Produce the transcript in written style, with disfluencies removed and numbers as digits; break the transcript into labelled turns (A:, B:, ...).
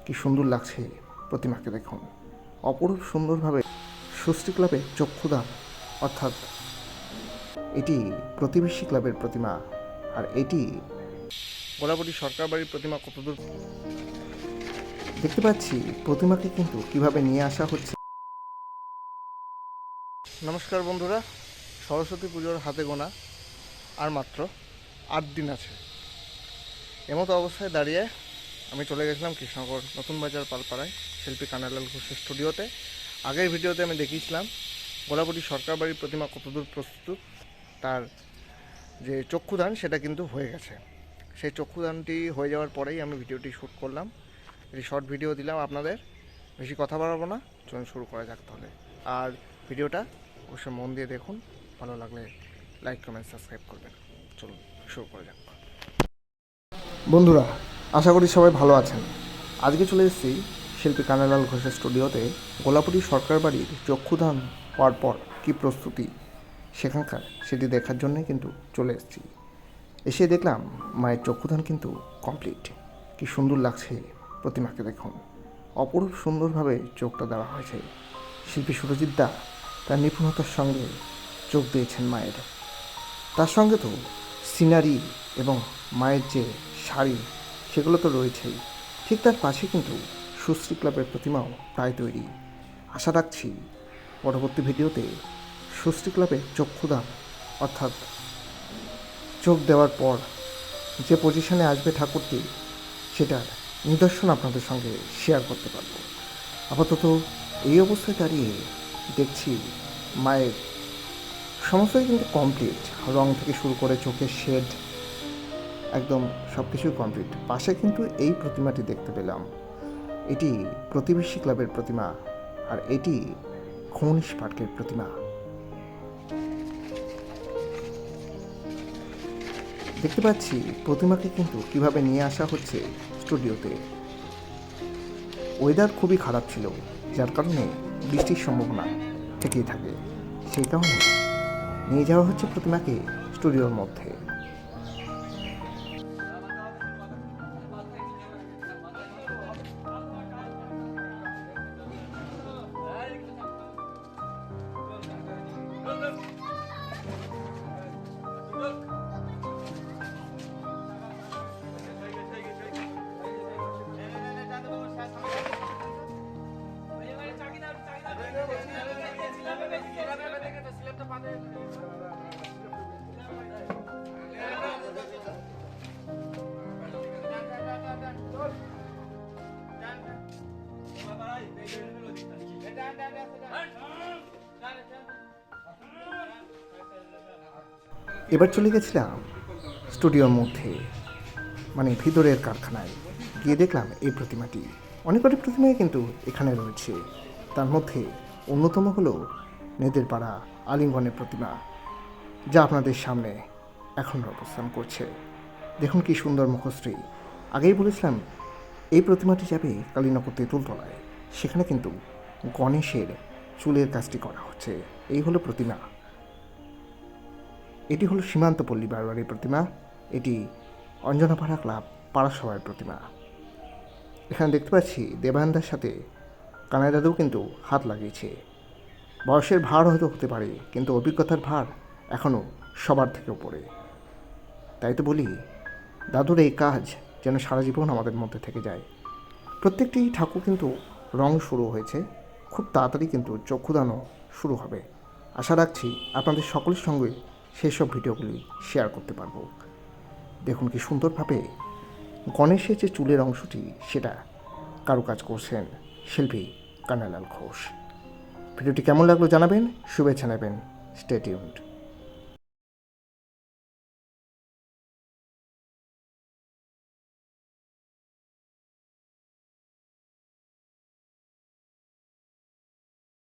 A: কি সুন্দর লাগছে প্রতিমাকে দেখুন। অপরূপ সুন্দরভাবে ষষ্ঠী ক্লাবের চক্ষুদান, অর্থাৎ এটি প্রতিবেশী ক্লাবের প্রতিমা। আর এটি গোলাপটি সরকার বাড়ির প্রতিমা। কতদূর দেখতে পাচ্ছি প্রতিমাকে কিন্তু কিভাবে নিয়ে আসা হচ্ছে। নমস্কার বন্ধুরা, সরস্বতী পুজোর হাতে গোনা আর মাত্র 8 দিন আছে। এমতো অবস্থায় দাঁড়িয়ে আমি চলে গেছিলাম কৃষ্ণনগর নতুন বাজার পালপাড়ায় শিল্পী কানাইলাল ঘোষের স্টুডিওতে। আগের ভিডিওতে আমি দেখিয়েছিলাম গোলাপটি সরকার বাড়ির প্রতিমা কতদূর প্রস্তুত। তার যে চক্ষুদান সেটা কিন্তু হয়ে গেছে। সেই চক্ষুদানটি হয়ে যাওয়ার পরেই আমি ভিডিওটি শ্যুট করলাম, এটি শর্ট ভিডিও দিলাম আপনাদের। বেশি কথা বাড়াবো না, চলুন শুরু করা যাক তাহলে। আর ভিডিওটা অবশ্যই মন দিয়ে দেখুন, ভালো লাগলে লাইক কমেন্ট সাবস্ক্রাইব করবেন। চলুন শুরু করা যাক। বন্ধুরা, আশা করি সবাই ভালো আছেন। আজকে চলে এসেছি শিল্পী কানাইলাল ঘোষের স্টুডিওতে। গোলাপটি সরকার বাড়ির চক্ষুদান হওয়ার পর কী প্রস্তুতি সেখানকার, সেটি দেখার জন্যই কিন্তু চলে এসেছি। এসে দেখলাম মায়ের চক্ষুদান কিন্তু কমপ্লিট। কি সুন্দর লাগছে প্রতিমাকে দেখুন। অপরূপ সুন্দরভাবে চোখটা দেওয়া হয়েছে। শিল্পী সুরজিৎ দা তার নিপুণতার সঙ্গে চোখ দিয়েছেন মায়ের। তার সঙ্গে তো সিনারি এবং মায়ের যে শাড়ি সেগুলো তো রয়েছেই। ঠিক তার পাশে কিন্তু সুশ্রী ক্লাবের প্রতিমাও প্রায় তৈরি। আশা রাখছি পরবর্তী ভিডিওতে সুশ্রী ক্লাবের চক্ষুদান, অর্থাৎ চোখ দেওয়ার পর যে পজিশনে আসবে ঠাকুরটি, সেটার নিদর্শন আপনাদের সঙ্গে শেয়ার করতে পারব। আপাতত এই অবস্থায় দাঁড়িয়ে দেখছি মায়ের সমস্তই কিন্তু কমপ্লিট। রং থেকে শুরু করে চোখের শেড একদম সব কিছুই কমপ্লিট। পাশে কিন্তু এই প্রতিমাটি দেখতে পেলাম, এটি প্রতিবেশী ক্লাবের প্রতিমা। আর এটি খনিশ পার্কের প্রতিমা। দেখতে পাচ্ছি প্রতিমাকে কিন্তু কিভাবে নিয়ে আসা হচ্ছে স্টুডিওতে। ওয়েদার খুবই খারাপ ছিল, যার কারণে বৃষ্টির সম্ভাবনা থেকেই থাকে। সেই কারণে নিয়ে যাওয়া হচ্ছে প্রতিমাকে স্টুডিওর মধ্যে। এবার চলে গেছিলাম স্টুডিওর মধ্যে, মানে ভিতরের কারখানায়। গিয়ে দেখলাম এই প্রতিমাটি, অনেক কটি প্রতিমাই কিন্তু এখানে রয়েছে। তার মধ্যে অন্যতম হলো নেদের পাড়া আলিঙ্গনের প্রতিমা, যা আপনাদের সামনে এখন অবস্থান করছে। দেখুন কি সুন্দর মুখশ্রী। আগেই বলেছিলাম এই প্রতিমাটি যাবে কালীনগর তেঁতুলতলায়, সেখানে কিন্তু গণেশের চুলের কাজটি করা হচ্ছে। এই হলো প্রতিমা। এটি হলো সীমান্তপল্লী বারবাড়ির প্রতিমা। এটি অঞ্জনাপাড়া ক্লাব পাড়াসভার প্রতিমা। এখানে দেখতে পাচ্ছি দেবানন্দার সাথে কানাই দাদু কিন্তু হাত লাগিয়েছে। বয়সের ভার হয়তো হতে পারে, কিন্তু অভিজ্ঞতার ভার এখনও সবার থেকে উপরে। তাই তো বলি, দাদুর এই কাজ যেন সারা জীবন আমাদের মধ্যে থেকে যায়। প্রত্যেকটি ঠাকুর কিন্তু রং শুরু হয়েছে, খুব তাড়াতাড়ি কিন্তু চক্ষুদানও শুরু হবে। আশা রাখছি আপনাদের সকলের সঙ্গে সেই সব ভিডিওগুলি শেয়ার করতে পারবো। দেখুন কি সুন্দরভাবে গণেশের যে চুলের অংশটি, সেটা কারুকাজ করছেন শিল্পী কানাইলাল ঘোষ। ভিডিওটি কেমন লাগলো জানাবেন, শুভেচ্ছা নেবেন। Stay tuned.